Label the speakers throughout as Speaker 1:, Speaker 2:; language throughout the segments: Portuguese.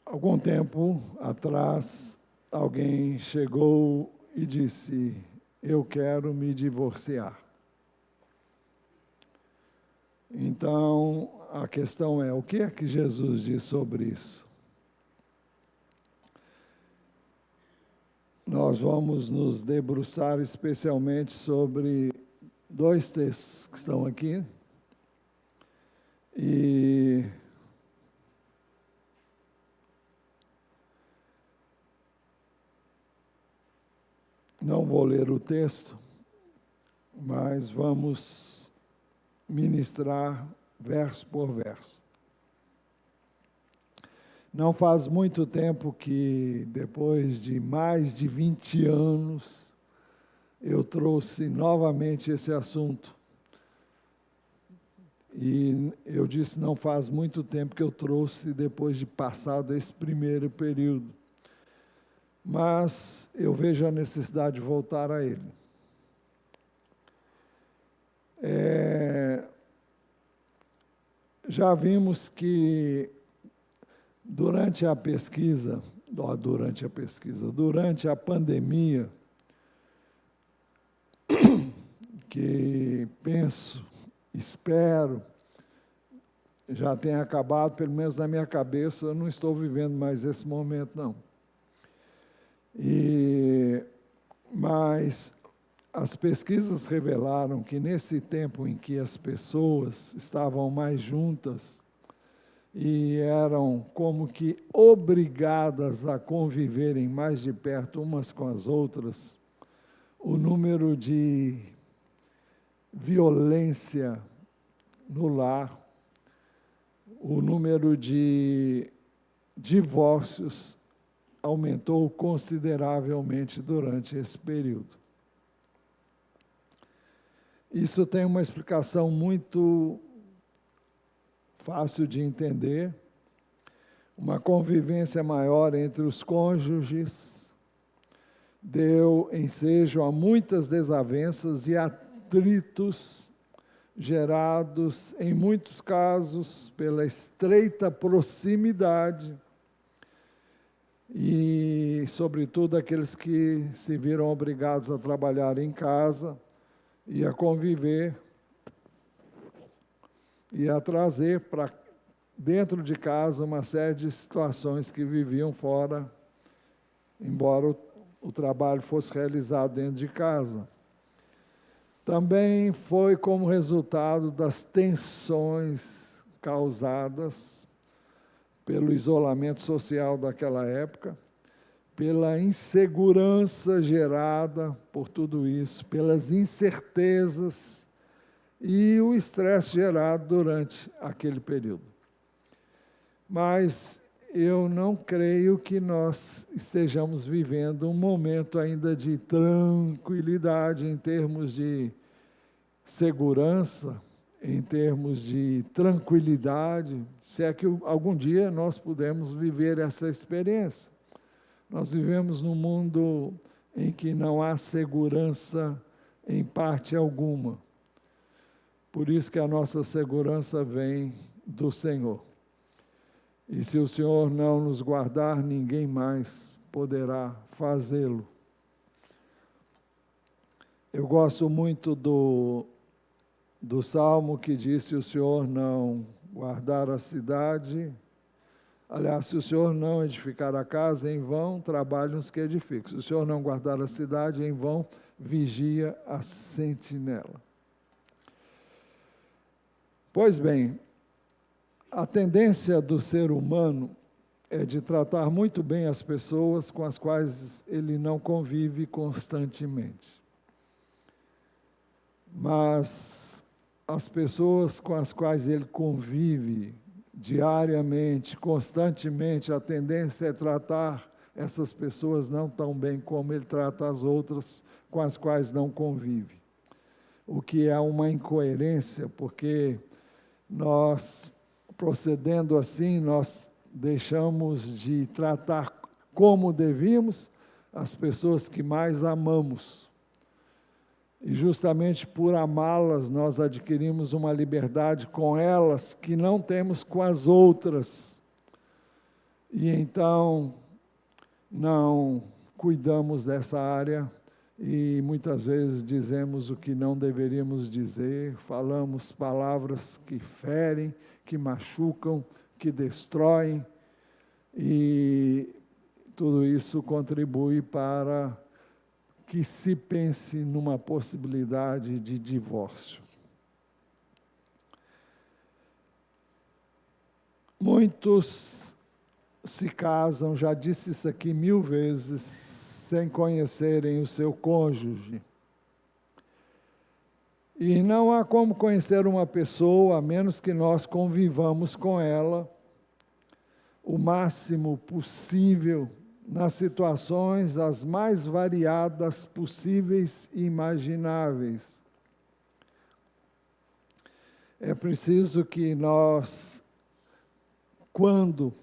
Speaker 1: Algum tempo atrás, alguém chegou e disse: eu quero me divorciar. Então, a questão é, o que é que Jesus diz sobre isso? Nós vamos nos debruçar especialmente sobre dois textos que estão aqui. E não vou ler o texto, mas vamos ministrar verso por verso. Não faz muito tempo que, depois de mais de 20 anos, eu trouxe novamente esse assunto. E eu disse, não faz muito tempo que eu trouxe, depois de passado esse primeiro período. Mas eu vejo a necessidade de voltar a ele. Já vimos que durante a pandemia, que penso, espero, já tenha acabado, pelo menos na minha cabeça, eu não estou vivendo mais esse momento, não. Mas as pesquisas revelaram que nesse tempo em que as pessoas estavam mais juntas e eram como que obrigadas a conviverem mais de perto umas com as outras, o número de violência no lar, o número de divórcios aumentou consideravelmente durante esse período. Isso tem uma explicação muito fácil de entender. Uma convivência maior entre os cônjuges deu ensejo a muitas desavenças e atritos gerados, em muitos casos, pela estreita proximidade e, sobretudo, aqueles que se viram obrigados a trabalhar em casa e a conviver e a trazer para dentro de casa uma série de situações que viviam fora, embora o trabalho fosse realizado dentro de casa. Também foi como resultado das tensões causadas pelo isolamento social daquela época, pela insegurança gerada por tudo isso, pelas incertezas e o estresse gerado durante aquele período. Mas eu não creio que nós estejamos vivendo um momento ainda de tranquilidade em termos de segurança, em termos de tranquilidade, se é que algum dia nós pudermos viver essa experiência. Nós vivemos num mundo em que não há segurança em parte alguma. Por isso que a nossa segurança vem do Senhor. E se o Senhor não nos guardar, ninguém mais poderá fazê-lo. Eu gosto muito do Salmo que diz, se o Senhor não guardar a cidade, aliás, se o Senhor não edificar a casa, em vão trabalham os que edificam. Se o Senhor não guardar a cidade, em vão vigia a sentinela. Pois bem, a tendência do ser humano é de tratar muito bem as pessoas com as quais ele não convive constantemente. Mas as pessoas com as quais ele convive diariamente, constantemente, a tendência é tratar essas pessoas não tão bem como ele trata as outras com as quais não convive. O que é uma incoerência, porque nós, procedendo assim, nós deixamos de tratar como devíamos as pessoas que mais amamos. E justamente por amá-las, nós adquirimos uma liberdade com elas que não temos com as outras. E então não cuidamos dessa área e muitas vezes dizemos o que não deveríamos dizer, falamos palavras que ferem, que machucam, que destroem, e tudo isso contribui para que se pense numa possibilidade de divórcio. Muitos se casam, já disse isso aqui 1000 vezes, sem conhecerem o seu cônjuge. E não há como conhecer uma pessoa, a menos que nós convivamos com ela o máximo possível, nas situações as mais variadas possíveis e imagináveis. É preciso que nós, quando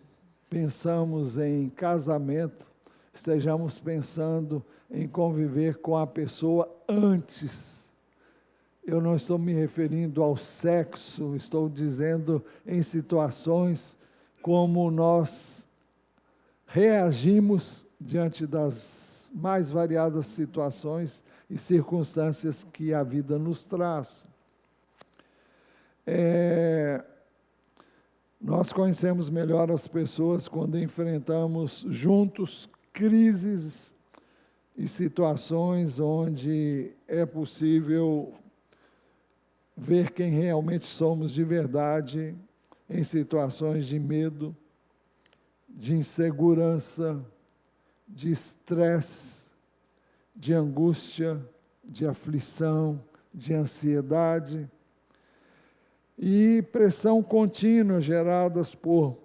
Speaker 1: pensamos em casamento, estejamos pensando em conviver com a pessoa antes. Eu não estou me referindo ao sexo, estou dizendo em situações como nós reagimos diante das mais variadas situações e circunstâncias que a vida nos traz. Nós conhecemos melhor as pessoas quando enfrentamos juntos crises e situações onde é possível ver quem realmente somos de verdade, em situações de medo, de insegurança, de estresse, de angústia, de aflição, de ansiedade e pressão contínua geradas por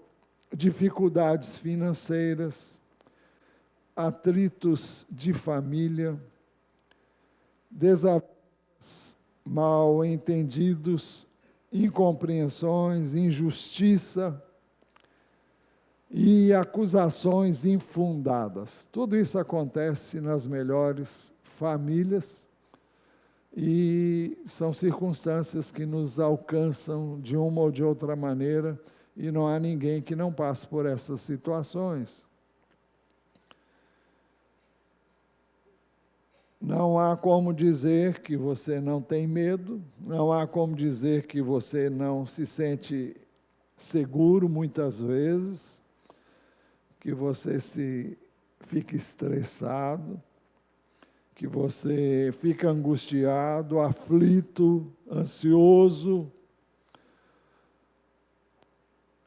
Speaker 1: dificuldades financeiras, atritos de família, desafios mal entendidos, incompreensões, injustiça e acusações infundadas. Tudo isso acontece nas melhores famílias e são circunstâncias que nos alcançam de uma ou de outra maneira e não há ninguém que não passe por essas situações. Não há como dizer que você não tem medo, não há como dizer que você não se sente seguro muitas vezes, que você fica estressado, que você fica angustiado, aflito, ansioso,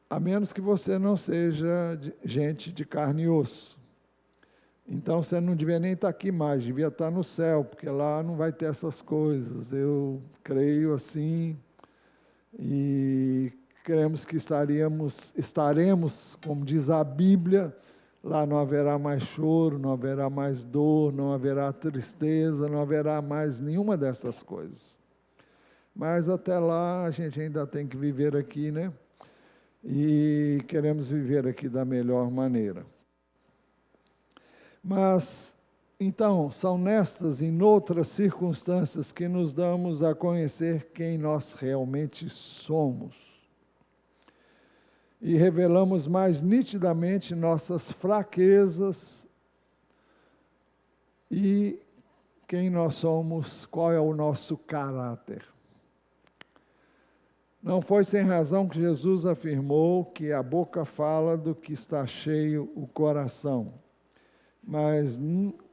Speaker 1: a menos que você não seja gente de carne e osso. Então você não devia nem estar aqui mais, devia estar no céu, porque lá não vai ter essas coisas. Eu creio assim, e cremos que estaremos, como diz a Bíblia, lá não haverá mais choro, não haverá mais dor, não haverá tristeza, não haverá mais nenhuma dessas coisas. Mas até lá a gente ainda tem que viver aqui, né? E queremos viver aqui da melhor maneira. Mas, então, são nestas e noutras circunstâncias que nos damos a conhecer quem nós realmente somos. E revelamos mais nitidamente nossas fraquezas e quem nós somos, qual é o nosso caráter. Não foi sem razão que Jesus afirmou que a boca fala do que está cheio o coração. Mas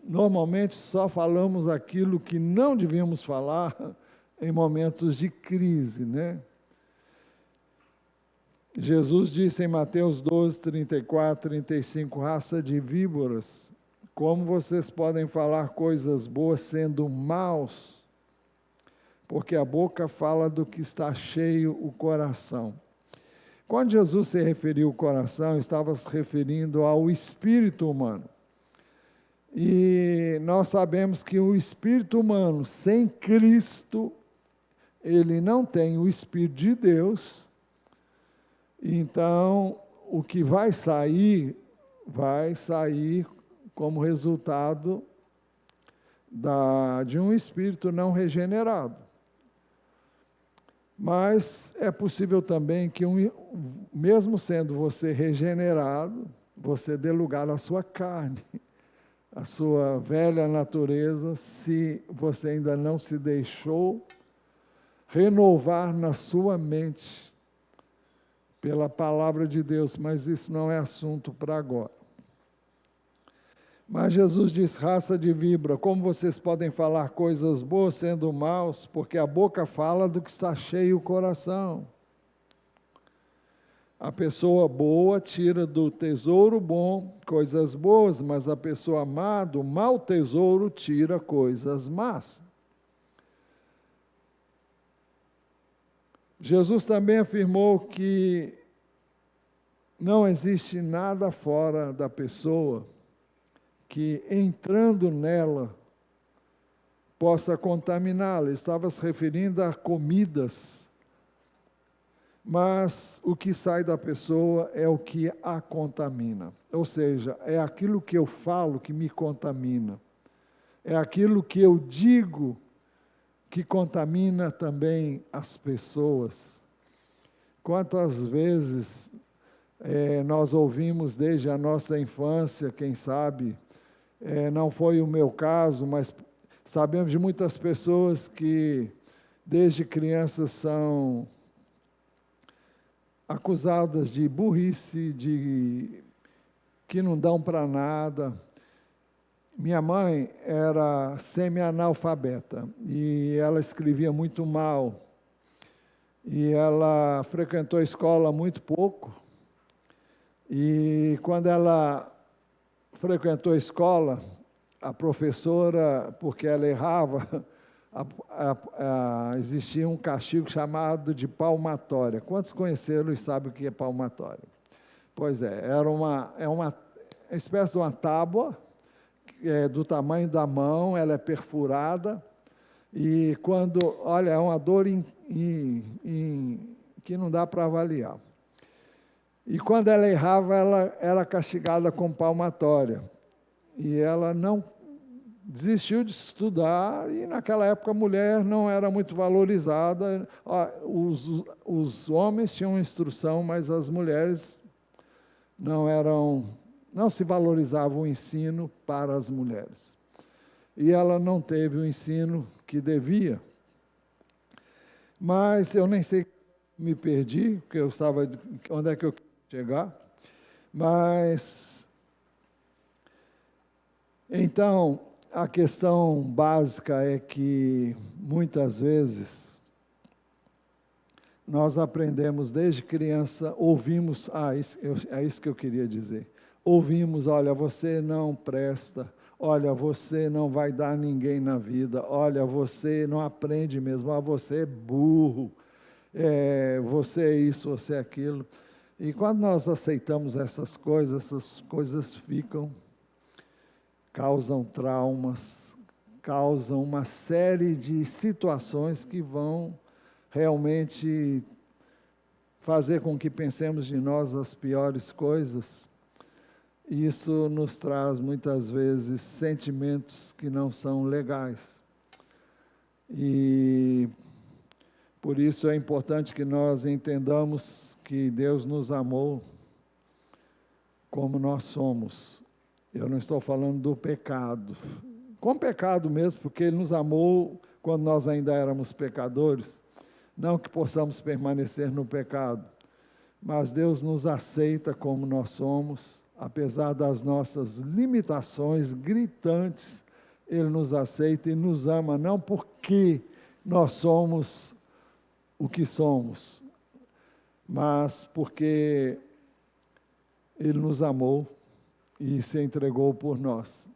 Speaker 1: normalmente só falamos aquilo que não devíamos falar em momentos de crise, né? Jesus disse em Mateus 12, 34, 35, raça de víboras, como vocês podem falar coisas boas sendo maus? Porque a boca fala do que está cheio o coração. Quando Jesus se referiu ao coração, estava se referindo ao espírito humano. E nós sabemos que o espírito humano, sem Cristo, ele não tem o Espírito de Deus. Então, o que vai sair como resultado de um espírito não regenerado. Mas é possível também que, mesmo sendo você regenerado, você dê lugar à sua carne, à sua velha natureza, se você ainda não se deixou renovar na sua mente pela palavra de Deus, mas isso não é assunto para agora. Mas Jesus diz, raça de víbora, como vocês podem falar coisas boas sendo maus, porque a boca fala do que está cheio o coração. A pessoa boa tira do tesouro bom coisas boas, mas a pessoa má do mau tesouro tira coisas más. Jesus também afirmou que não existe nada fora da pessoa que, entrando nela, possa contaminá-la. Ele estava se referindo a comidas, mas o que sai da pessoa é o que a contamina. Ou seja, é aquilo que eu falo que me contamina. É aquilo que eu digo que contamina também as pessoas. Quantas vezes nós ouvimos desde a nossa infância, quem sabe, não foi o meu caso, mas sabemos de muitas pessoas que desde crianças são acusadas de burrice, de que não dão para nada. Minha mãe era semi-analfabeta e ela escrevia muito mal. E ela frequentou a escola muito pouco. E quando ela frequentou a escola, a professora, porque ela errava, existia um castigo chamado de palmatória. Quantos conheceram e sabem o que é palmatória? Pois é uma espécie de uma tábua, do tamanho da mão, ela é perfurada, e quando, olha, é uma dor que não dá para avaliar. E quando ela errava, ela era castigada com palmatória. E ela não desistiu de estudar, e naquela época a mulher não era muito valorizada. Os homens tinham instrução, mas as mulheres não se valorizava o ensino para as mulheres. E ela não teve o ensino que devia. Mas eu nem sei, me perdi, porque eu estava, onde é que eu queria chegar? Mas, então, a questão básica é que, muitas vezes, nós aprendemos desde criança, ouvimos, é isso que eu queria dizer, ouvimos, olha, você não presta, olha, você não vai dar ninguém na vida, olha, você não aprende mesmo, você é burro, você é isso, você é aquilo. E quando nós aceitamos essas coisas ficam, causam traumas, causam uma série de situações que vão realmente fazer com que pensemos de nós as piores coisas. Isso nos traz, muitas vezes, sentimentos que não são legais. E por isso é importante que nós entendamos que Deus nos amou como nós somos. Eu não estou falando do pecado. Com pecado mesmo, porque Ele nos amou quando nós ainda éramos pecadores. Não que possamos permanecer no pecado, mas Deus nos aceita como nós somos, apesar das nossas limitações gritantes, Ele nos aceita e nos ama, não porque nós somos o que somos, mas porque Ele nos amou e se entregou por nós.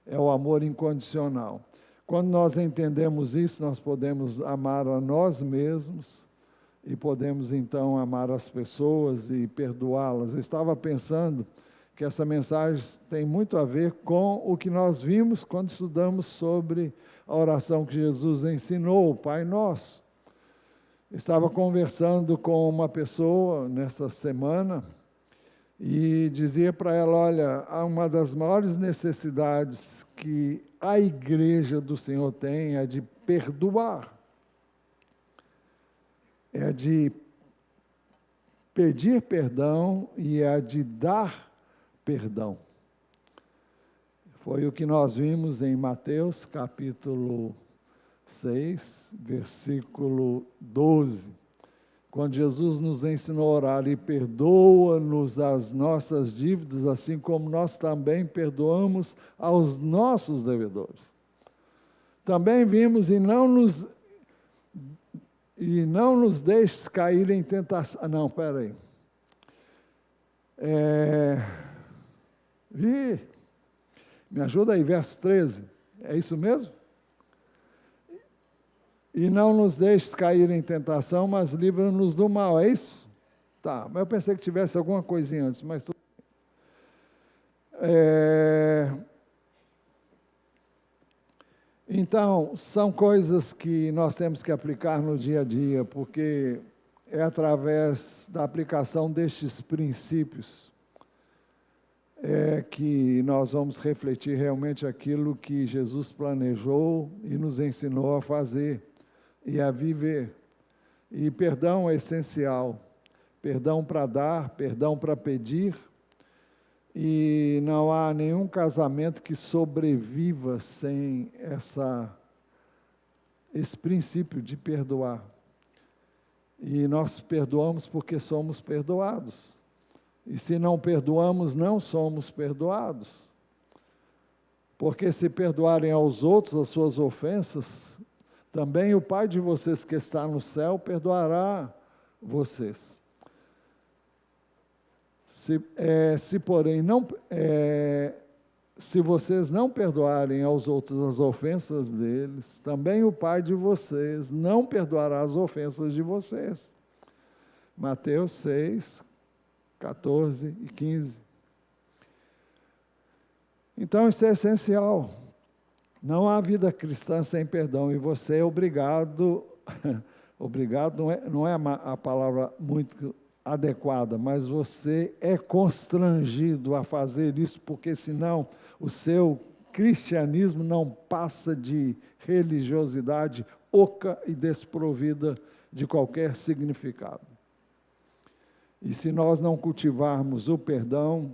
Speaker 1: É o amor incondicional. Quando nós entendemos isso, nós podemos amar a nós mesmos e podemos, então, amar as pessoas e perdoá-las. Eu estava pensando que essa mensagem tem muito a ver com o que nós vimos quando estudamos sobre a oração que Jesus ensinou, o Pai Nosso. Estava conversando com uma pessoa nesta semana e dizia para ela, olha, uma das maiores necessidades que a igreja do Senhor tem é de perdoar, é de pedir perdão e é de dar perdão. Foi o que nós vimos em Mateus, capítulo 6, versículo 12, quando Jesus nos ensinou a orar: e perdoa-nos as nossas dívidas, assim como nós também perdoamos aos nossos devedores. Também vimos: e não nos deixes cair em tentação. Não, espera aí. Me ajuda aí, verso 13. É isso mesmo? E não nos deixes cair em tentação, mas livra-nos do mal. É isso? Tá, mas eu pensei que tivesse alguma coisinha antes, mas tudo bem. Então, são coisas que nós temos que aplicar no dia a dia, porque é através da aplicação destes princípios que nós vamos refletir realmente aquilo que Jesus planejou e nos ensinou a fazer e a viver. E perdão é essencial. Perdão para dar, perdão para pedir. E não há nenhum casamento que sobreviva sem esse princípio de perdoar. E nós perdoamos porque somos perdoados. E se não perdoamos, não somos perdoados. Porque se perdoarem aos outros as suas ofensas, também o Pai de vocês que está no céu perdoará vocês. Se vocês não perdoarem aos outros as ofensas deles, também o Pai de vocês não perdoará as ofensas de vocês. Mateus 6, 14 e 15. Então, isso é essencial. Não há vida cristã sem perdão, e você é obrigado, obrigado não é a palavra muito adequada, mas você é constrangido a fazer isso, porque senão o seu cristianismo não passa de religiosidade oca e desprovida de qualquer significado. E se nós não cultivarmos o perdão,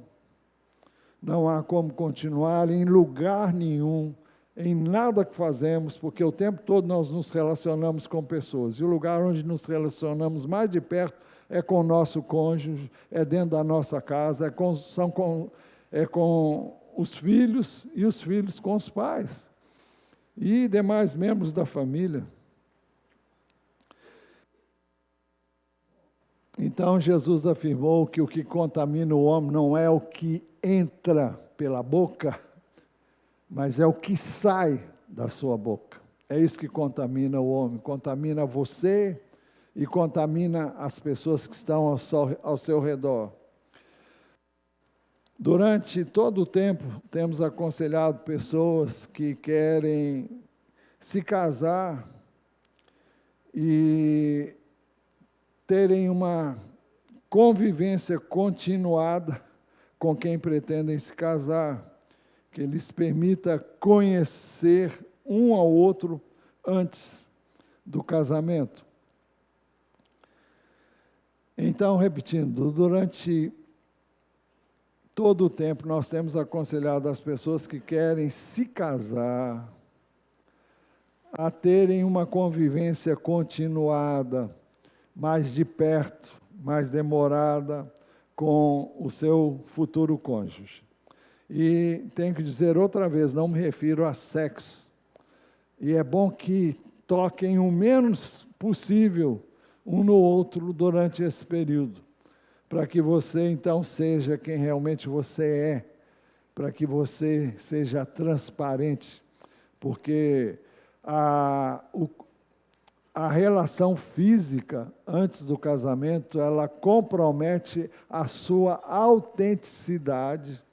Speaker 1: não há como continuar em lugar nenhum, em nada que fazemos, porque o tempo todo nós nos relacionamos com pessoas, e o lugar onde nos relacionamos mais de perto é com o nosso cônjuge, é dentro da nossa casa, é com os filhos, e os filhos com os pais, e demais membros da família. Então, Jesus afirmou que o que contamina o homem não é o que entra pela boca, mas é o que sai da sua boca. É isso que contamina o homem, contamina você e contamina as pessoas que estão ao seu redor. Durante todo o tempo, temos aconselhado pessoas que querem se casar e terem uma convivência continuada com quem pretendem se casar, que lhes permita conhecer um ao outro antes do casamento. Então, repetindo, durante todo o tempo nós temos aconselhado as pessoas que querem se casar a terem uma convivência continuada, mais de perto, mais demorada, com o seu futuro cônjuge. E tenho que dizer outra vez, não me refiro a sexo. E é bom que toquem o menos possível um no outro durante esse período, para que você então seja quem realmente você é, para que você seja transparente, porque a relação física antes do casamento, ela compromete a sua autenticidade,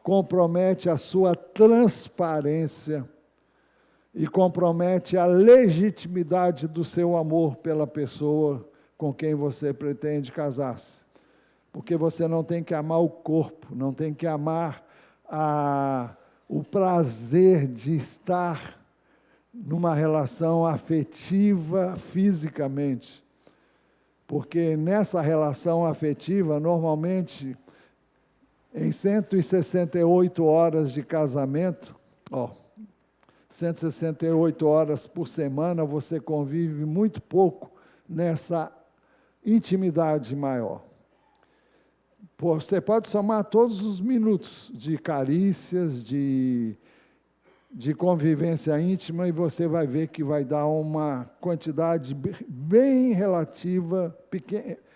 Speaker 1: compromete a sua transparência e compromete a legitimidade do seu amor pela pessoa com quem você pretende casar-se. Porque você não tem que amar o corpo, não tem que amar o prazer de estar numa relação afetiva fisicamente. Porque nessa relação afetiva, normalmente, Em 168 horas de casamento, 168 horas por semana, você convive muito pouco nessa intimidade maior. Você pode somar todos os minutos de carícias, de convivência íntima, e você vai ver que vai dar uma quantidade bem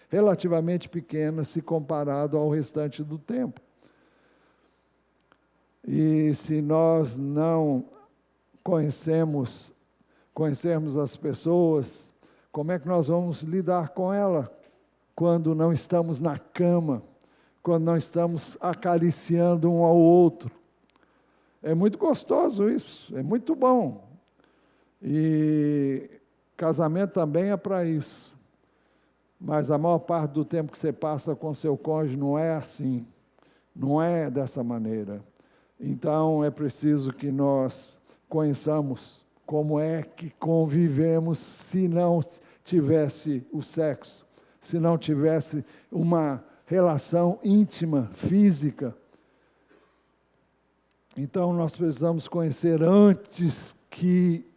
Speaker 1: relativamente pequena se comparado ao restante do tempo. E se nós não conhecermos as pessoas, como é que nós vamos lidar com ela quando não estamos na cama, quando não estamos acariciando um ao outro? É muito gostoso isso, é muito bom. E casamento também é para isso. Mas a maior parte do tempo que você passa com seu cônjuge não é assim, não é dessa maneira. Então, é preciso que nós conheçamos como é que convivemos se não tivesse o sexo, se não tivesse uma relação íntima, física. Então, nós precisamos conhecer antes que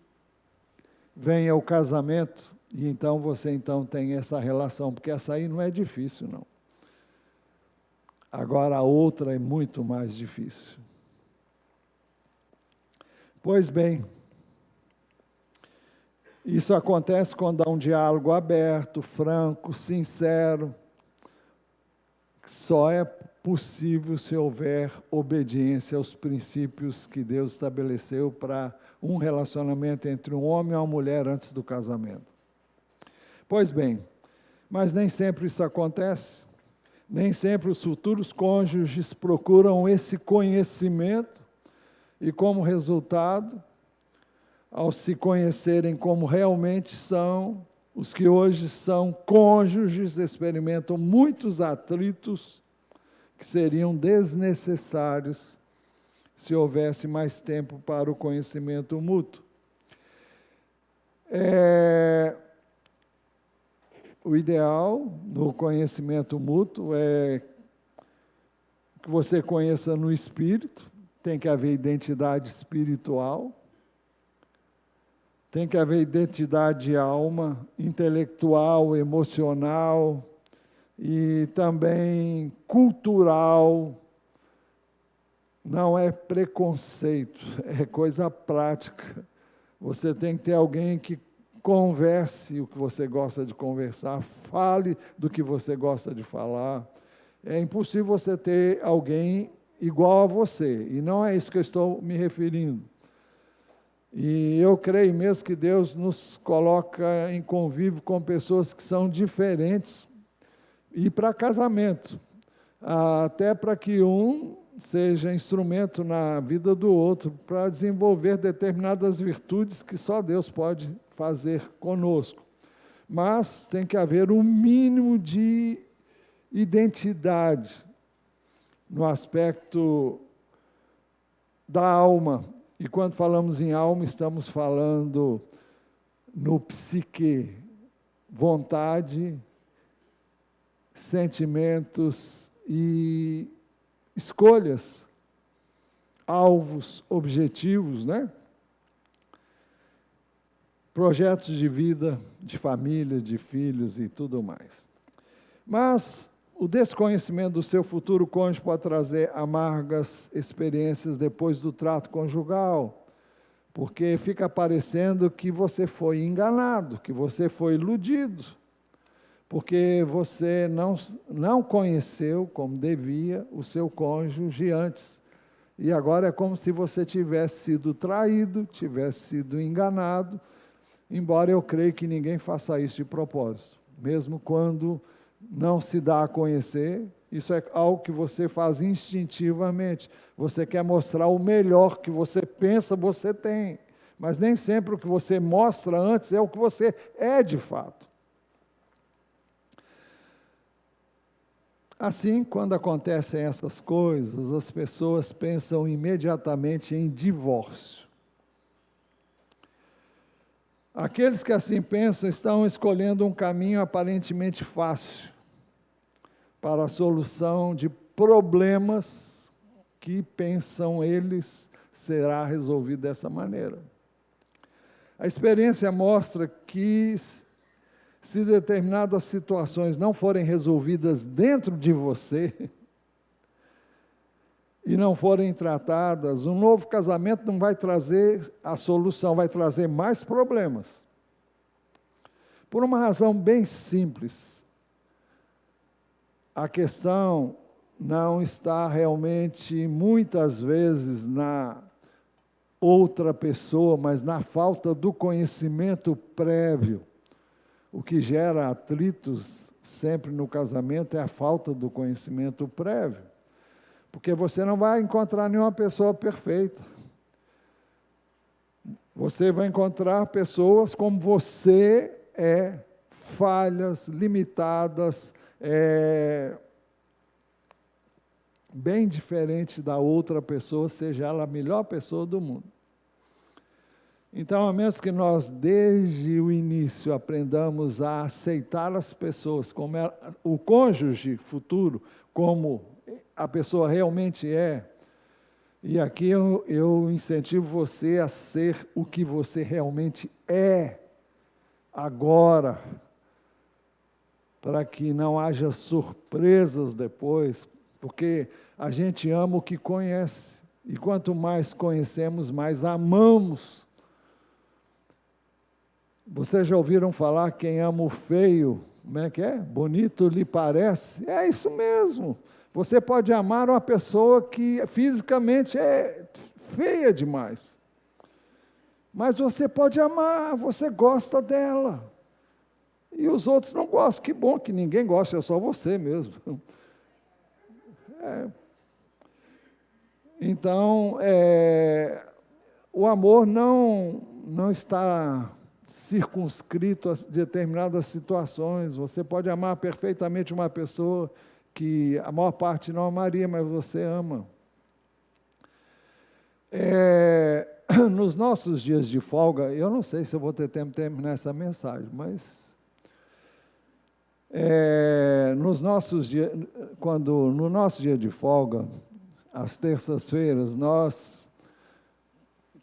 Speaker 1: venha o casamento, e então você tem essa relação, porque essa aí não é difícil, não. Agora, a outra é muito mais difícil. Pois bem, isso acontece quando há um diálogo aberto, franco, sincero. Só é possível se houver obediência aos princípios que Deus estabeleceu para um relacionamento entre um homem e uma mulher antes do casamento. Pois bem, mas nem sempre isso acontece. Nem sempre os futuros cônjuges procuram esse conhecimento. E como resultado, ao se conhecerem como realmente são, os que hoje são cônjuges experimentam muitos atritos que seriam desnecessários se houvesse mais tempo para o conhecimento mútuo. O ideal no conhecimento mútuo é que você conheça no espírito. Tem que haver identidade espiritual, tem que haver identidade de alma, intelectual, emocional e também cultural. Não é preconceito, é coisa prática. Você tem que ter alguém que converse o que você gosta de conversar, fale do que você gosta de falar. É impossível você ter alguém igual a você, e não é isso que eu estou me referindo. E eu creio mesmo que Deus nos coloca em convívio com pessoas que são diferentes, e para casamento, até para que um seja instrumento na vida do outro, para desenvolver determinadas virtudes que só Deus pode fazer conosco. Mas tem que haver um mínimo de identidade no aspecto da alma. E quando falamos em alma, estamos falando no psique, vontade, sentimentos e escolhas, alvos, objetivos, né? Projetos de vida, de família, de filhos e tudo mais. Mas o desconhecimento do seu futuro cônjuge pode trazer amargas experiências depois do trato conjugal, porque fica parecendo que você foi enganado, que você foi iludido, porque você não conheceu como devia o seu cônjuge antes. E agora é como se você tivesse sido traído, tivesse sido enganado, embora eu creia que ninguém faça isso de propósito, mesmo quando não se dá a conhecer. Isso é algo que você faz instintivamente. Você quer mostrar o melhor que você pensa você tem, mas nem sempre o que você mostra antes é o que você é de fato. Assim, quando acontecem essas coisas, as pessoas pensam imediatamente em divórcio. Aqueles que assim pensam estão escolhendo um caminho aparentemente fácil para a solução de problemas que pensam eles será resolvido dessa maneira. A experiência mostra que se determinadas situações não forem resolvidas dentro de você e não forem tratadas, um novo casamento não vai trazer a solução, vai trazer mais problemas. Por uma razão bem simples. A questão não está realmente, muitas vezes, na outra pessoa, mas na falta do conhecimento prévio. O que gera atritos sempre no casamento é a falta do conhecimento prévio. Porque você não vai encontrar nenhuma pessoa perfeita. Você vai encontrar pessoas como você é, falhas, limitadas, bem diferente da outra pessoa, seja ela a melhor pessoa do mundo. Então, a menos que nós, desde o início, aprendamos a aceitar as pessoas, como o cônjuge futuro, como a pessoa realmente é, e aqui eu incentivo você a ser o que você realmente é, agora, para que não haja surpresas depois, porque a gente ama o que conhece, e quanto mais conhecemos, mais amamos. Vocês já ouviram falar, quem ama o feio, como é que é? Bonito lhe parece? É isso mesmo. Você pode amar uma pessoa que fisicamente é feia demais. Mas você pode amar, você gosta dela. E os outros não gostam. Que bom que ninguém gosta, é só você mesmo. Então, o amor não está circunscrito a determinadas situações. Você pode amar perfeitamente uma pessoa que a maior parte não amaria, mas você ama. Nos nossos dias de folga, eu não sei se eu vou ter tempo de terminar essa mensagem, mas no nosso dia de folga, às terças-feiras, nós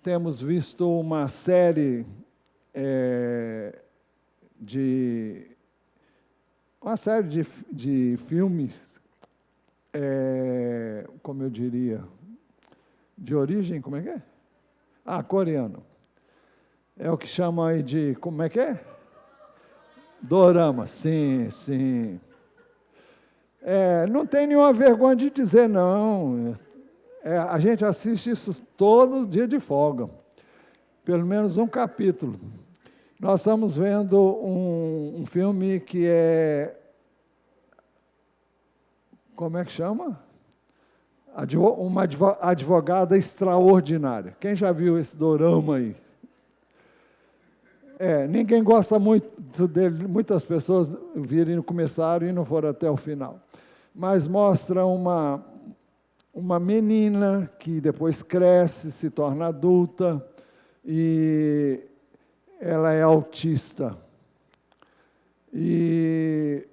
Speaker 1: temos visto uma série de filmes, como eu diria, de origem, como é que é? Coreano. É o que chamam aí de, como é que é? Dorama, sim, sim. Não tem nenhuma vergonha de dizer não. A gente assiste isso todo dia de folga. Pelo menos um capítulo. Nós estamos vendo um filme que como é que chama? Uma advogada extraordinária. Quem já viu esse dorama aí? Ninguém gosta muito dele, muitas pessoas começaram e não foram até o final. Mas mostra uma menina que depois cresce, se torna adulta, e ela é autista. E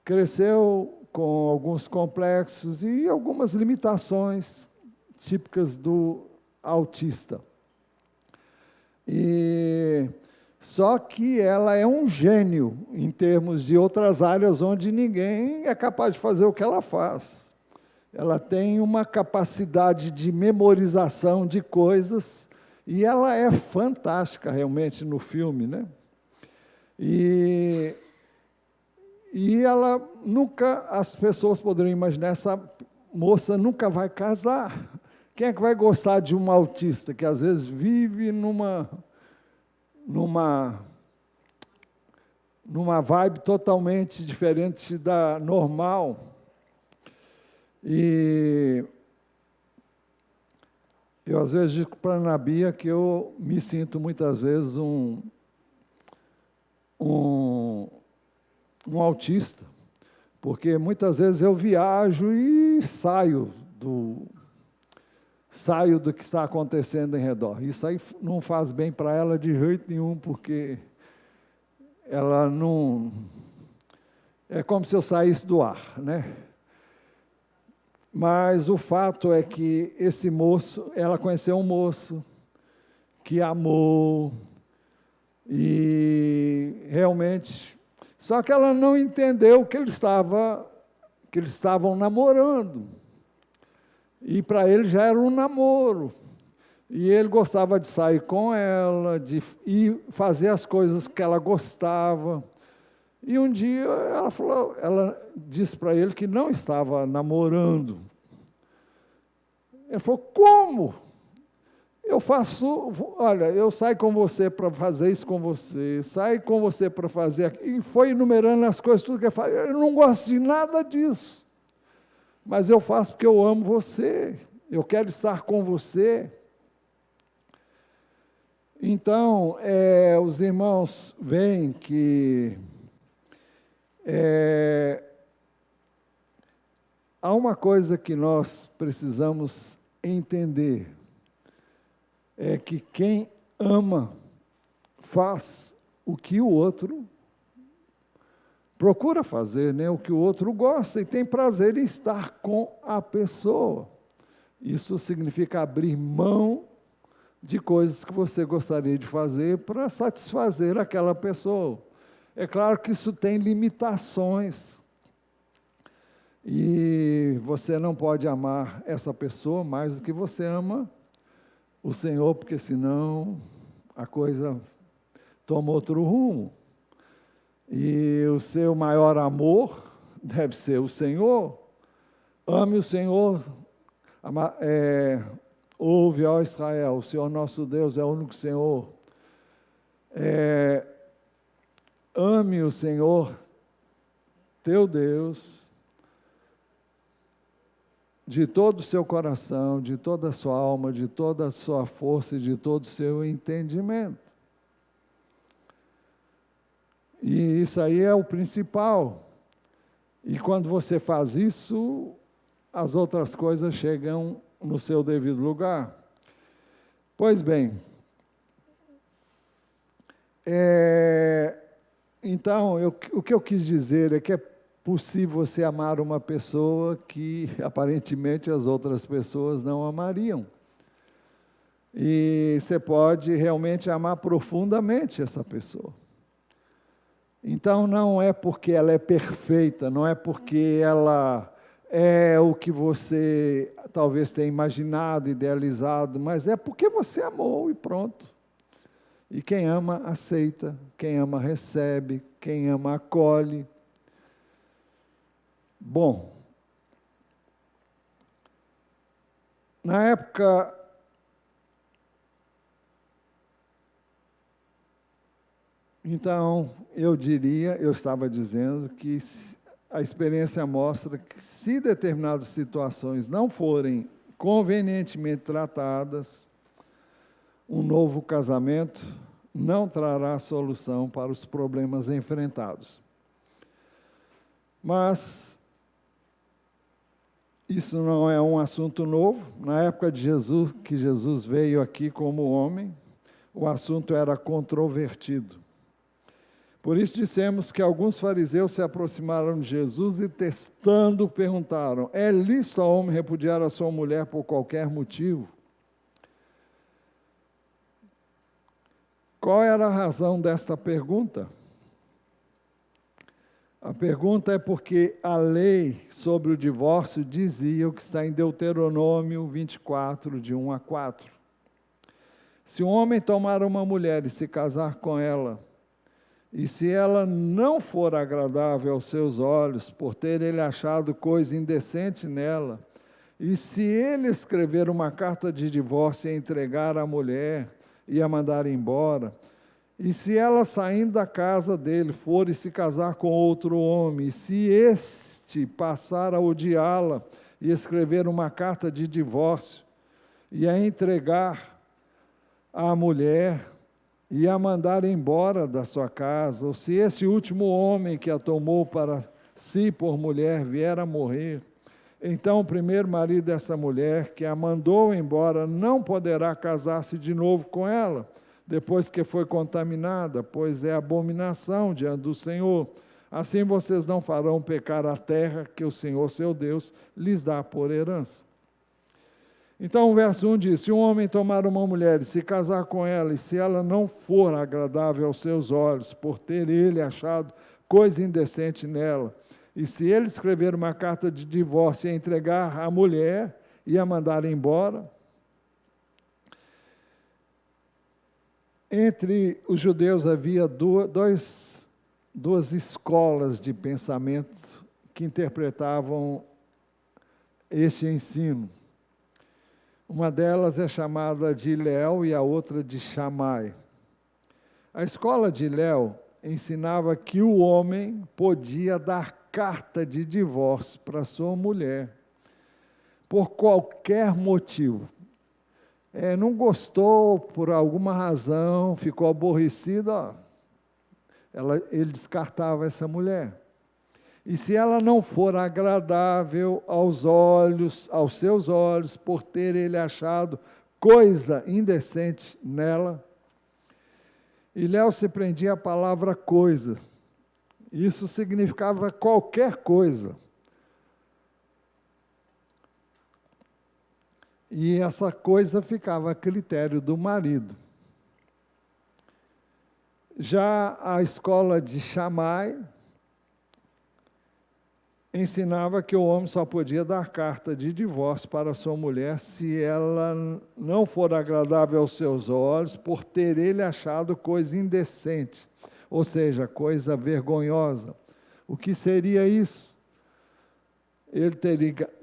Speaker 1: cresceu com alguns complexos e algumas limitações típicas do autista. Só que ela é um gênio em termos de outras áreas onde ninguém é capaz de fazer o que ela faz. Ela tem uma capacidade de memorização de coisas e ela é fantástica realmente no filme, né? E ela nunca, as pessoas poderiam imaginar, essa moça nunca vai casar. Quem é que vai gostar de um autista que às vezes vive numa vibe totalmente diferente da normal? E eu às vezes digo para a Ana Bia que eu me sinto muitas vezes um autista, porque muitas vezes eu viajo e saio do que está acontecendo em redor. Isso aí não faz bem para ela de jeito nenhum, porque ela não... É como se eu saísse do ar, né? Mas o fato é que esse moço, ela conheceu um moço que amou e realmente, só que ela não entendeu que eles estavam namorando. E para ele já era um namoro. E ele gostava de sair com ela, de ir fazer as coisas que ela gostava. E um dia ela disse para ele que não estava namorando. Ele falou: como? Eu saio com você para fazer isso com você, saio com você para fazer aquilo. E foi enumerando as coisas, tudo que ele faz. Eu não gosto de nada disso. Mas eu faço porque eu amo você. Eu quero estar com você. Então, os irmãos veem que há uma coisa que nós precisamos entender, é que quem ama faz o que o outro procura fazer, né? O que o outro gosta e tem prazer em estar com a pessoa. Isso significa abrir mão de coisas que você gostaria de fazer para satisfazer aquela pessoa. É claro que isso tem limitações. E você não pode amar essa pessoa mais do que você ama o Senhor, porque senão a coisa toma outro rumo. E o seu maior amor deve ser o Senhor. Ame o Senhor. Ouve, ó Israel, o Senhor nosso Deus é o único Senhor. Ame o Senhor, teu Deus, de todo o seu coração, de toda a sua alma, de toda a sua força e de todo o seu entendimento. E isso aí é o principal. E quando você faz isso, as outras coisas chegam no seu devido lugar. Pois bem, então, o que eu quis dizer é que é possível você amar uma pessoa que aparentemente as outras pessoas não amariam. E você pode realmente amar profundamente essa pessoa. Então, não é porque ela é perfeita, não é porque ela é o que você talvez tenha imaginado, idealizado, mas é porque você amou e pronto. E quem ama, aceita, quem ama, recebe, quem ama, acolhe. Bom, na época, então, eu estava dizendo que a experiência mostra que se determinadas situações não forem convenientemente tratadas, um novo casamento não trará solução para os problemas enfrentados. Mas isso não é um assunto novo. Na época de Jesus, que Jesus veio aqui como homem, o assunto era controvertido. Por isso dissemos que alguns fariseus se aproximaram de Jesus e, testando, perguntaram: é lícito ao homem repudiar a sua mulher por qualquer motivo? Qual era a razão desta pergunta? A pergunta é porque a lei sobre o divórcio dizia o que está em Deuteronômio 24, de 1 a 4. Se um homem tomar uma mulher e se casar com ela, e se ela não for agradável aos seus olhos, por ter ele achado coisa indecente nela, e se ele escrever uma carta de divórcio e entregar à mulher e a mandar embora, e se ela, saindo da casa dele, for e se casar com outro homem, e se este passar a odiá-la e escrever uma carta de divórcio e a entregar à mulher e a mandar embora da sua casa, ou se esse último homem que a tomou para si por mulher vier a morrer, então o primeiro marido dessa mulher, que a mandou embora, não poderá casar-se de novo com ela, depois que foi contaminada, pois é abominação diante do Senhor. Assim vocês não farão pecar a terra que o Senhor, seu Deus, lhes dá por herança. Então o verso 1 diz: se um homem tomar uma mulher e se casar com ela, e se ela não for agradável aos seus olhos, por ter ele achado coisa indecente nela, e se ele escrever uma carta de divórcio e entregar a mulher e a mandar embora. Entre os judeus havia duas escolas de pensamento que interpretavam esse ensino. Uma delas é chamada de Hillel e a outra de Shammai. A escola de Hillel ensinava que o homem podia dar carta de divórcio para sua mulher, por qualquer motivo. Não gostou por alguma razão, ficou aborrecido, ele descartava essa mulher. E se ela não for agradável aos seus olhos, por ter ele achado coisa indecente nela, Hillel se prendia à palavra coisa. Isso significava qualquer coisa. E essa coisa ficava a critério do marido. Já a escola de Shammai ensinava que o homem só podia dar carta de divórcio para sua mulher se ela não for agradável aos seus olhos, por ter ele achado coisa indecente, ou seja, coisa vergonhosa. O que seria isso? Ele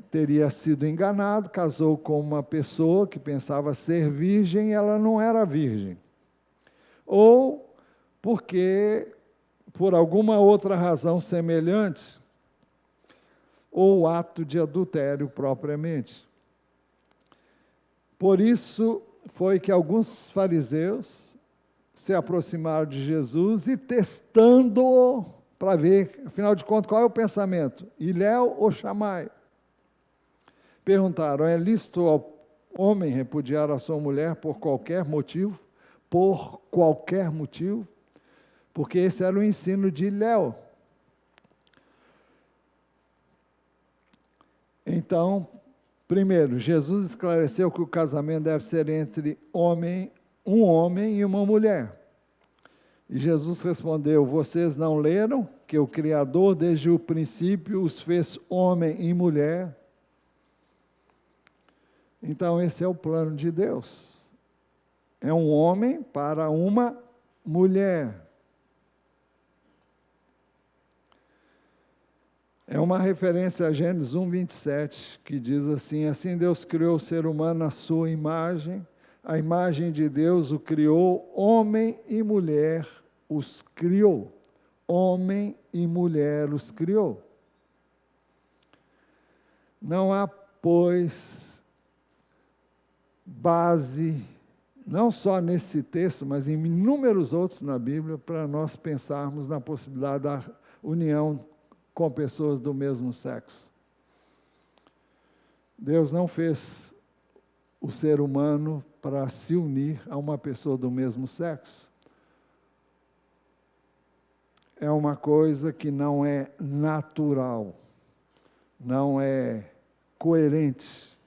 Speaker 1: teria sido enganado, casou com uma pessoa que pensava ser virgem e ela não era virgem. Ou porque, por alguma outra razão semelhante, ou ato de adultério propriamente. Por isso foi que alguns fariseus se aproximaram de Jesus e testando-o para ver, afinal de contas, qual é o pensamento? Hillel ou Shammai? Perguntaram: é lícito ao homem repudiar a sua mulher por qualquer motivo? Por qualquer motivo? Porque esse era o ensino de Hillel. Então, primeiro, Jesus esclareceu que o casamento deve ser entre um homem e uma mulher. E Jesus respondeu: vocês não leram que o Criador, desde o princípio, os fez homem e mulher? Então, esse é o plano de Deus. É um homem para uma mulher. É uma referência a Gênesis 1:27, que diz assim: assim Deus criou o ser humano à sua imagem, a imagem de Deus o criou, homem e mulher os criou. Homem e mulher os criou. Não há, pois, base, não só nesse texto, mas em inúmeros outros na Bíblia, para nós pensarmos na possibilidade da união com pessoas do mesmo sexo. Deus não fez o ser humano para se unir a uma pessoa do mesmo sexo. É uma coisa que não é natural, não é coerente.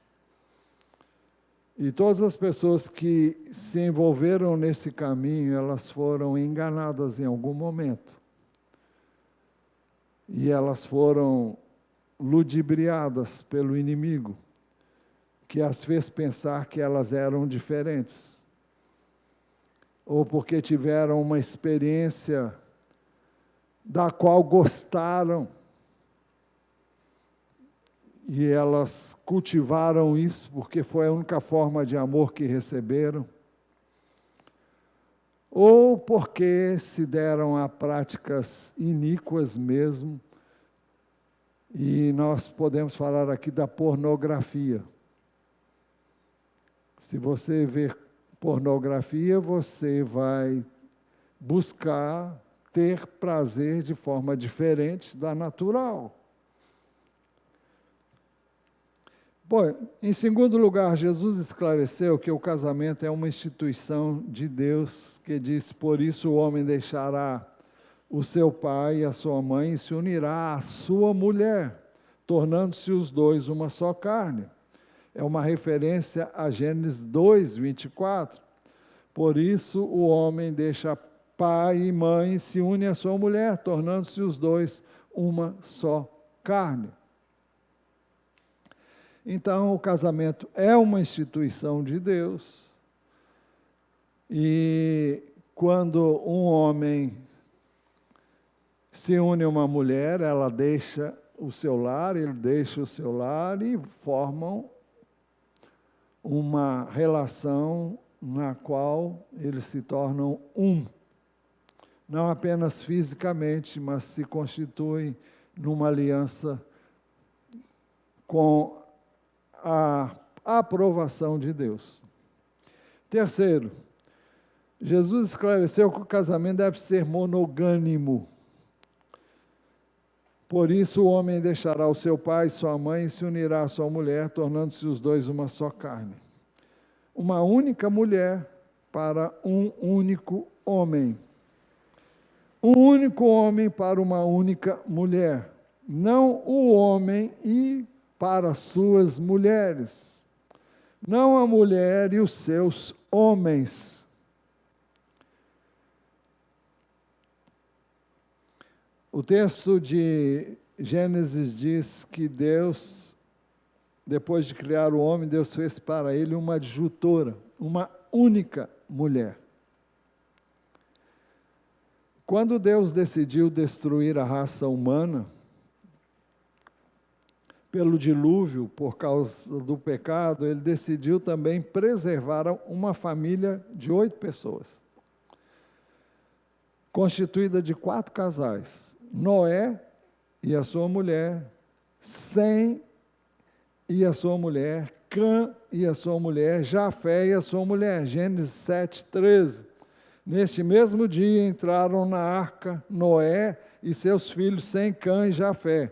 Speaker 1: E todas as pessoas que se envolveram nesse caminho, elas foram enganadas em algum momento. E elas foram ludibriadas pelo inimigo, que as fez pensar que elas eram diferentes. Ou porque tiveram uma experiência da qual gostaram, e elas cultivaram isso porque foi a única forma de amor que receberam. Ou porque se deram a práticas iníquas mesmo, e nós podemos falar aqui da pornografia. Se você ver pornografia, você vai buscar ter prazer de forma diferente da natural. Bom, em segundo lugar, Jesus esclareceu que o casamento é uma instituição de Deus, que diz: por isso o homem deixará o seu pai e a sua mãe e se unirá à sua mulher, tornando-se os dois uma só carne. É uma referência a Gênesis 2, 24. Por isso o homem deixa pai e mãe e se une à sua mulher, tornando-se os dois uma só carne. Então, o casamento é uma instituição de Deus. E quando um homem se une a uma mulher, ela deixa o seu lar, ele deixa o seu lar e formam uma relação na qual eles se tornam um. Não apenas fisicamente, mas se constituem numa aliança com a aprovação de Deus. Terceiro, Jesus esclareceu que o casamento deve ser monogâmico. Por isso o homem deixará o seu pai e sua mãe e se unirá à sua mulher, tornando-se os dois uma só carne. Uma única mulher para um único homem. Um único homem para uma única mulher. Não o homem e para suas mulheres. Não a mulher e os seus homens. O texto de Gênesis diz que Deus, depois de criar o homem, Deus fez para ele uma adjutora, uma única mulher. Quando Deus decidiu destruir a raça humana, pelo dilúvio, por causa do pecado, ele decidiu também preservar uma família de 8 pessoas, constituída de 4 casais. Noé e a sua mulher, Sem e a sua mulher, Cã e a sua mulher, Jafé e a sua mulher. Gênesis 7, 13. Neste mesmo dia entraram na arca Noé e seus filhos Sem, Cã e Jafé,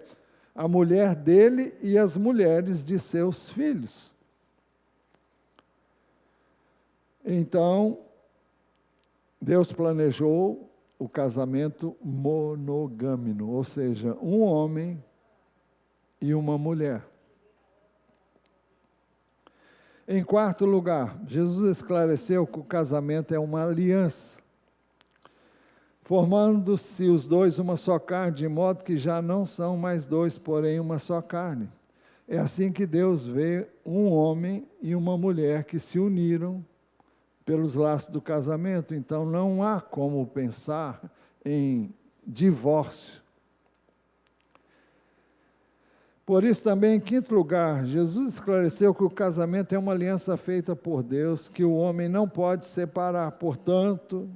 Speaker 1: a mulher dele e as mulheres de seus filhos. Então, Deus planejou o casamento monogâmico, ou seja, um homem e uma mulher. Em quarto lugar, Jesus esclareceu que o casamento é uma aliança, formando-se os dois uma só carne, de modo que já não são mais dois, porém uma só carne. É assim que Deus vê um homem e uma mulher que se uniram pelos laços do casamento. Então não há como pensar em divórcio. Por isso também, em quinto lugar, Jesus esclareceu que o casamento é uma aliança feita por Deus, que o homem não pode separar. Portanto,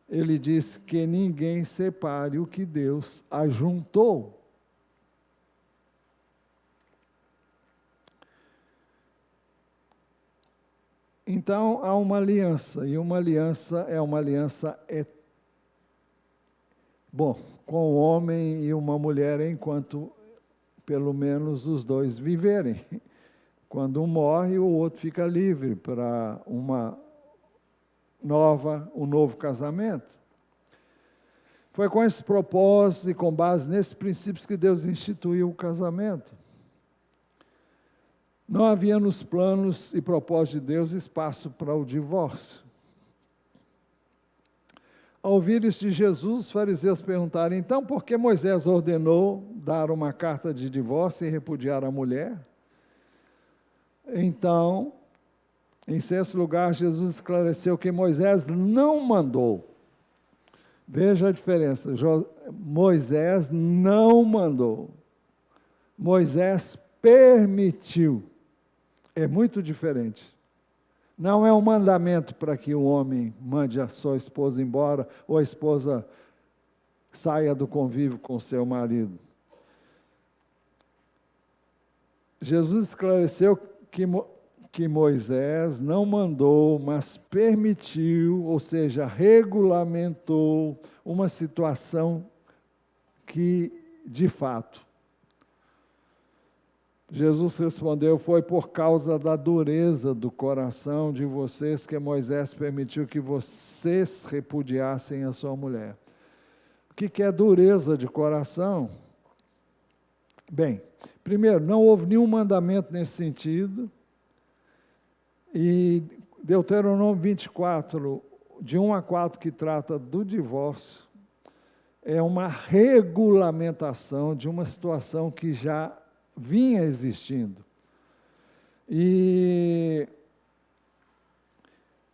Speaker 1: ele diz que ninguém separe o que Deus ajuntou. Então, há uma aliança, e uma aliança é uma aliança com um homem e uma mulher, enquanto pelo menos os dois viverem. Quando um morre, o outro fica livre para um novo casamento. Foi com esse propósito e com base nesses princípios que Deus instituiu o casamento. Não havia nos planos e propósitos de Deus espaço para o divórcio. Ao ouvir isso de Jesus, os fariseus perguntaram: então por que Moisés ordenou dar uma carta de divórcio e repudiar a mulher? Então, em sexto lugar, Jesus esclareceu que Moisés não mandou. Veja a diferença. Moisés não mandou. Moisés permitiu. É muito diferente. Não é um mandamento para que o homem mande a sua esposa embora ou a esposa saia do convívio com seu marido. Jesus esclareceu que Moisés não mandou, mas permitiu, ou seja, regulamentou uma situação que, de fato, Jesus respondeu: foi por causa da dureza do coração de vocês que Moisés permitiu que vocês repudiassem a sua mulher. que é dureza de coração? Bem, primeiro, não houve nenhum mandamento nesse sentido, e Deuteronômio 24, de 1 a 4, que trata do divórcio, é uma regulamentação de uma situação que já vinha existindo. E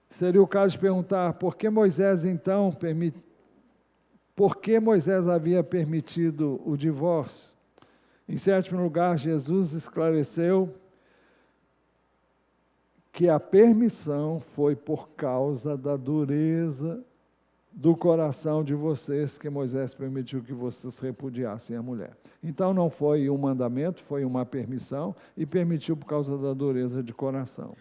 Speaker 1: seria o caso de perguntar por que Moisés, então, por que Moisés havia permitido o divórcio? Em sétimo lugar, Jesus esclareceu que a permissão foi por causa da dureza do coração de vocês, que Moisés permitiu que vocês repudiassem a mulher. Então não foi um mandamento, foi uma permissão, e permitiu por causa da dureza de coração.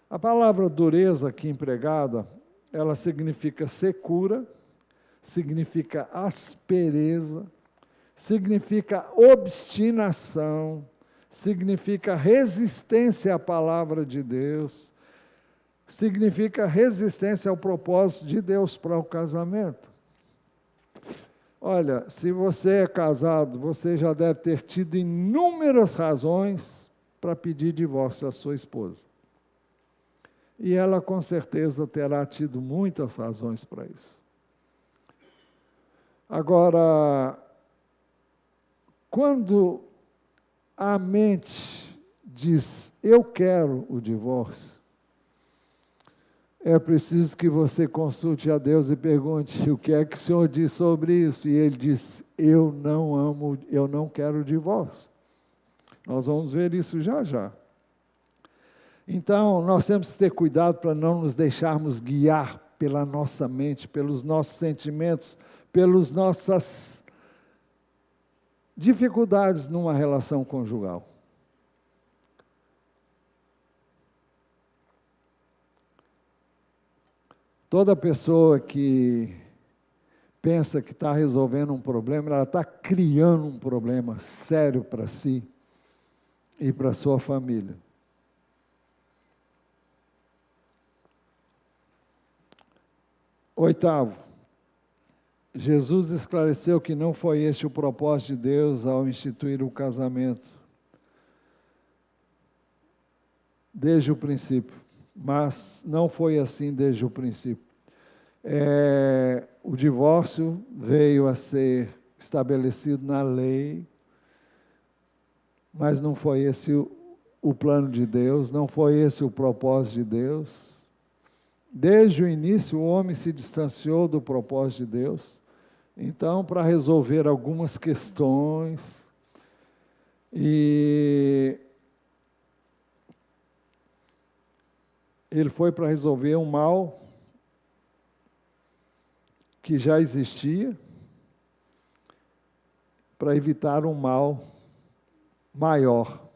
Speaker 1: A palavra dureza aqui empregada, ela significa secura, significa aspereza, significa obstinação, significa resistência à palavra de Deus, significa resistência ao propósito de Deus para o casamento. Olha, se você é casado, você já deve ter tido inúmeras razões para pedir divórcio à sua esposa. E ela com certeza terá tido muitas razões para isso. Agora, quando a mente diz, eu quero o divórcio, é preciso que você consulte a Deus e pergunte, o que é que o Senhor diz sobre isso? E Ele diz, eu não quero o divórcio. Nós vamos ver isso já já. Então, nós temos que ter cuidado para não nos deixarmos guiar pela nossa mente, pelos nossos sentimentos, pelas nossas dificuldades numa relação conjugal. Toda pessoa que pensa que está resolvendo um problema, ela está criando um problema sério para si e para a sua família. Oitavo, Jesus esclareceu que não foi este o propósito de Deus ao instituir o casamento, desde o princípio, mas não foi assim desde o princípio. O divórcio veio a ser estabelecido na lei, mas não foi esse o plano de Deus, não foi esse o propósito de Deus. Desde o início, o homem se distanciou do propósito de Deus. Então, para resolver algumas questões, e ele foi para resolver um mal que já existia, para evitar um mal maior.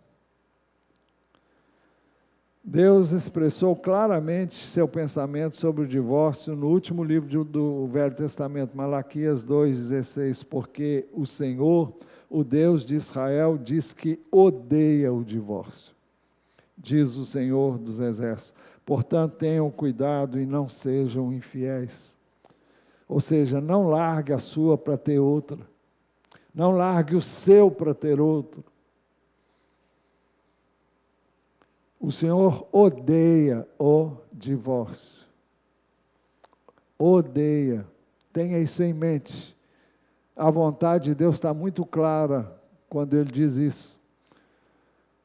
Speaker 1: Deus expressou claramente seu pensamento sobre o divórcio no último livro do Velho Testamento, Malaquias 2,16, porque o Senhor, o Deus de Israel, diz que odeia o divórcio, diz o Senhor dos Exércitos. Portanto, tenham cuidado e não sejam infiéis. Ou seja, não largue a sua para ter outra, não largue o seu para ter outro. O Senhor odeia o divórcio. Odeia. Tenha isso em mente. A vontade de Deus está muito clara quando Ele diz isso.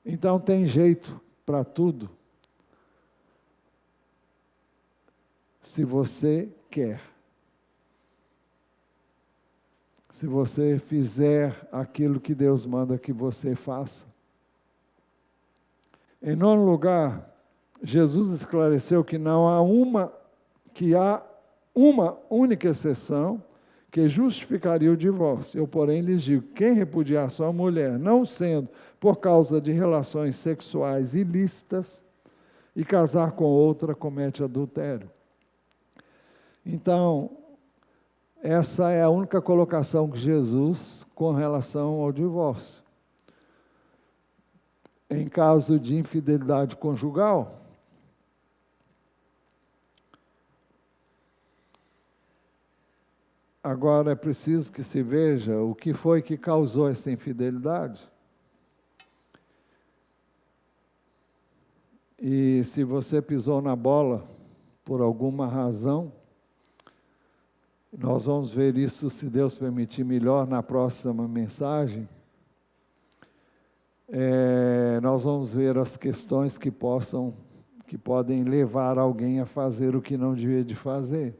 Speaker 1: Então tem jeito para tudo. Se você quer. Se você fizer aquilo que Deus manda que você faça. Em nono lugar, Jesus esclareceu que há uma única exceção que justificaria o divórcio. Eu, porém, lhes digo, quem repudiar sua mulher, não sendo por causa de relações sexuais ilícitas, e casar com outra, comete adultério. Então, essa é a única colocação de Jesus com relação ao divórcio. Em caso de infidelidade conjugal, agora é preciso que se veja o que foi que causou essa infidelidade. E se você pisou na bola por alguma razão, nós vamos ver isso, se Deus permitir, melhor na próxima mensagem. Nós vamos ver as questões que podem levar alguém a fazer o que não devia de fazer.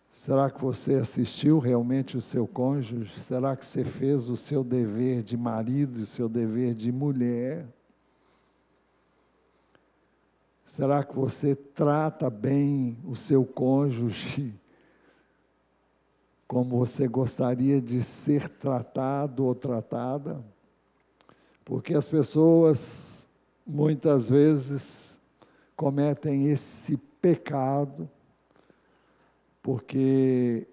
Speaker 1: Será que você assistiu realmente o seu cônjuge? Será que você fez o seu dever de marido, o seu dever de mulher? Será que você trata bem o seu cônjuge como você gostaria de ser tratado ou tratada? Porque as pessoas, muitas vezes, cometem esse pecado, porque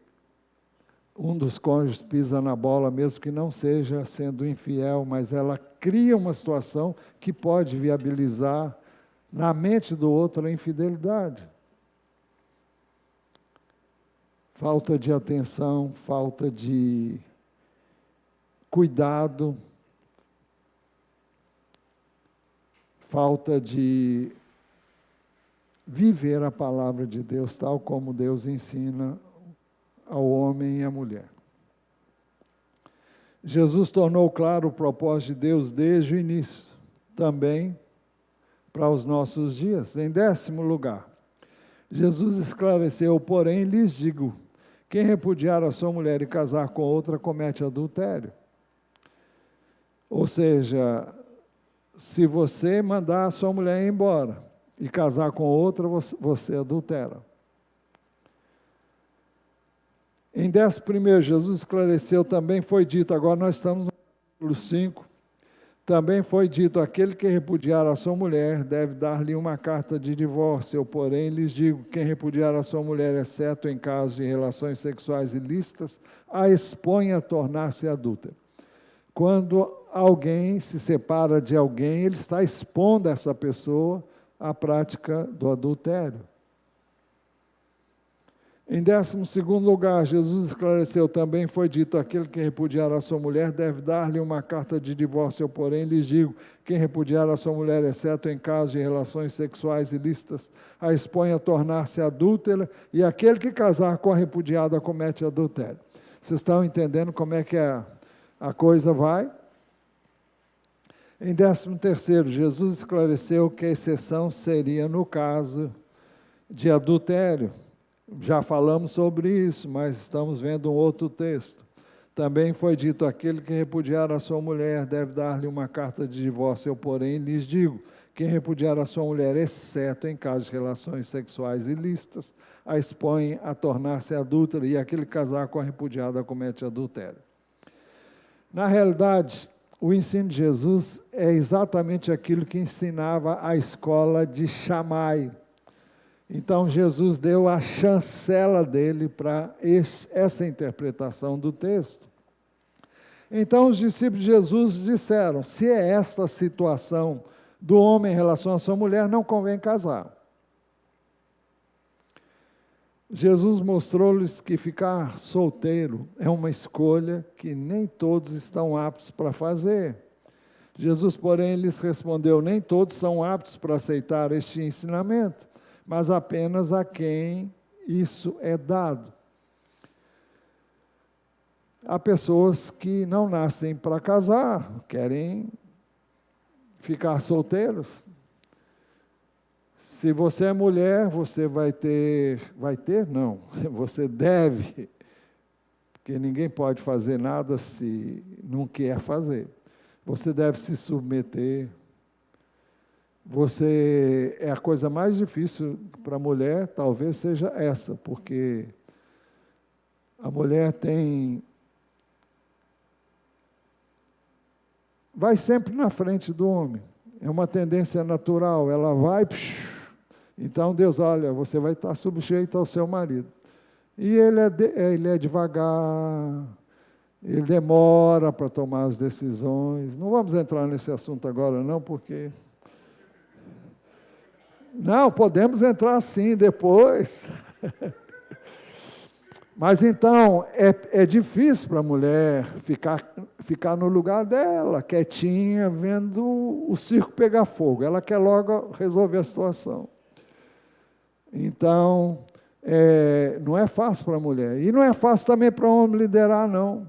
Speaker 1: um dos cônjuges pisa na bola, mesmo que não seja sendo infiel, mas ela cria uma situação que pode viabilizar na mente do outro a infidelidade. Falta de atenção, falta de cuidado, falta de viver a palavra de Deus tal como Deus ensina ao homem e à mulher. Jesus tornou claro o propósito de Deus desde o início, também para os nossos dias. Em 10º lugar, Jesus esclareceu: porém lhes digo, quem repudiar a sua mulher e casar com outra comete adultério. Ou seja, se você mandar a sua mulher ir embora e casar com outra, você adultera. Em 11º, Jesus esclareceu, também foi dito, agora nós estamos no capítulo 5, também foi dito, aquele que repudiar a sua mulher deve dar-lhe uma carta de divórcio. Eu, porém, lhes digo, quem repudiar a sua mulher, exceto em caso de relações sexuais ilícitas, a expõe a tornar-se adúltera. Quando alguém se separa de alguém, ele está expondo essa pessoa à prática do adultério. Em 12º lugar, Jesus esclareceu, também foi dito, aquele que repudiar a sua mulher deve dar-lhe uma carta de divórcio. Eu, porém, lhes digo, quem repudiar a sua mulher, exceto em caso de relações sexuais ilícitas, a expõe a tornar-se adúltera, e aquele que casar com a repudiada comete adultério. Vocês estão entendendo como é que a coisa vai? Em 13º, Jesus esclareceu que a exceção seria no caso de adultério. Já falamos sobre isso, mas estamos vendo um outro texto. Também foi dito, aquele que repudiar a sua mulher deve dar-lhe uma carta de divórcio. Eu, porém, lhes digo, quem repudiar a sua mulher, exceto em caso de relações sexuais ilícitas, a expõe a tornar-se adúltera, e aquele que casar com a repudiada comete adultério. Na realidade, o ensino de Jesus é exatamente aquilo que ensinava a escola de Shammai. Então, Jesus deu a chancela dele para essa interpretação do texto. Então, os discípulos de Jesus disseram, se é esta situação do homem em relação à sua mulher, não convém casar. Jesus mostrou-lhes que ficar solteiro é uma escolha que nem todos estão aptos para fazer. Jesus, porém, lhes respondeu, nem todos são aptos para aceitar este ensinamento, mas apenas a quem isso é dado. Há pessoas que não nascem para casar, querem ficar solteiros. Se você é mulher, você não, você deve, porque ninguém pode fazer nada se não quer fazer. Você deve se submeter. A coisa mais difícil para a mulher talvez seja essa, porque a mulher vai sempre na frente do homem, é uma tendência natural, ela vai, então Deus, olha, você vai estar sujeito ao seu marido, e ele é devagar, ele demora para tomar as decisões. Não vamos entrar nesse assunto agora não, porque... Não, podemos entrar sim depois. Mas então, é difícil para a mulher ficar no lugar dela, quietinha, vendo o circo pegar fogo. Ela quer logo resolver a situação. Então, não é fácil para a mulher. E não é fácil também para o homem liderar, não.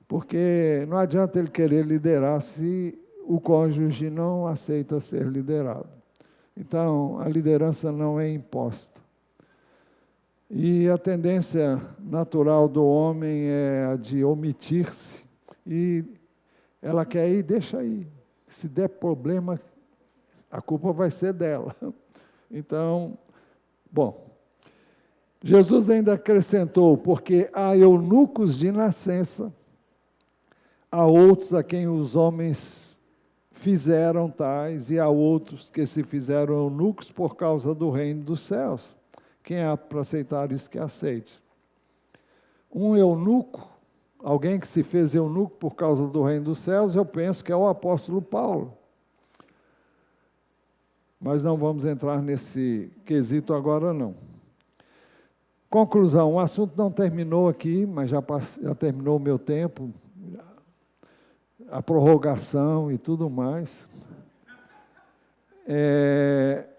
Speaker 1: Porque não adianta ele querer liderar se o cônjuge não aceita ser liderado. Então, a liderança não é imposta. E a tendência natural do homem é a de omitir-se. E ela quer ir, deixa aí. Se der problema, a culpa vai ser dela. Então, bom, Jesus ainda acrescentou, porque há eunucos de nascença, há outros a quem os homens fizeram tais, e há outros que se fizeram eunucos por causa do reino dos céus. Quem há para aceitar isso, que aceite. Um eunuco, alguém que se fez eunuco por causa do reino dos céus, eu penso que é o apóstolo Paulo. Mas não vamos entrar nesse quesito agora, não. Conclusão, o assunto não terminou aqui, mas já terminou o meu tempo, a prorrogação e tudo mais.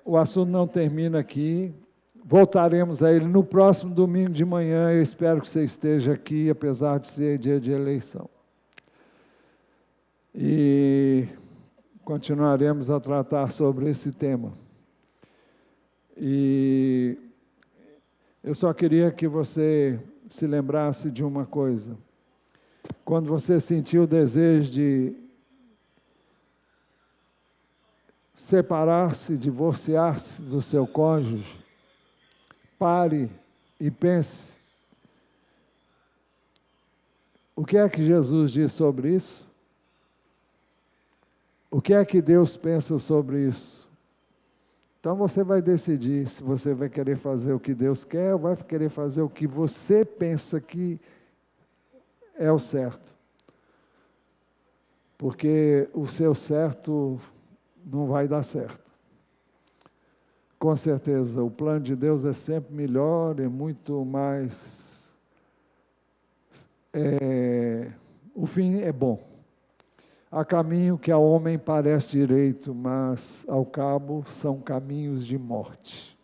Speaker 1: O assunto não termina aqui. Voltaremos a ele no próximo domingo de manhã. Eu espero que você esteja aqui, apesar de ser dia de eleição. E continuaremos a tratar sobre esse tema. E eu só queria que você se lembrasse de uma coisa. Quando você sentiu o desejo de separar-se, divorciar-se do seu cônjuge, pare e pense. O que é que Jesus diz sobre isso? O que é que Deus pensa sobre isso? Então você vai decidir se você vai querer fazer o que Deus quer ou vai querer fazer o que você pensa que é o certo. Porque o seu certo não vai dar certo. Com certeza, o plano de Deus é sempre melhor, é muito mais... o fim é bom. Há caminho que ao homem parece direito, mas ao cabo são caminhos de morte.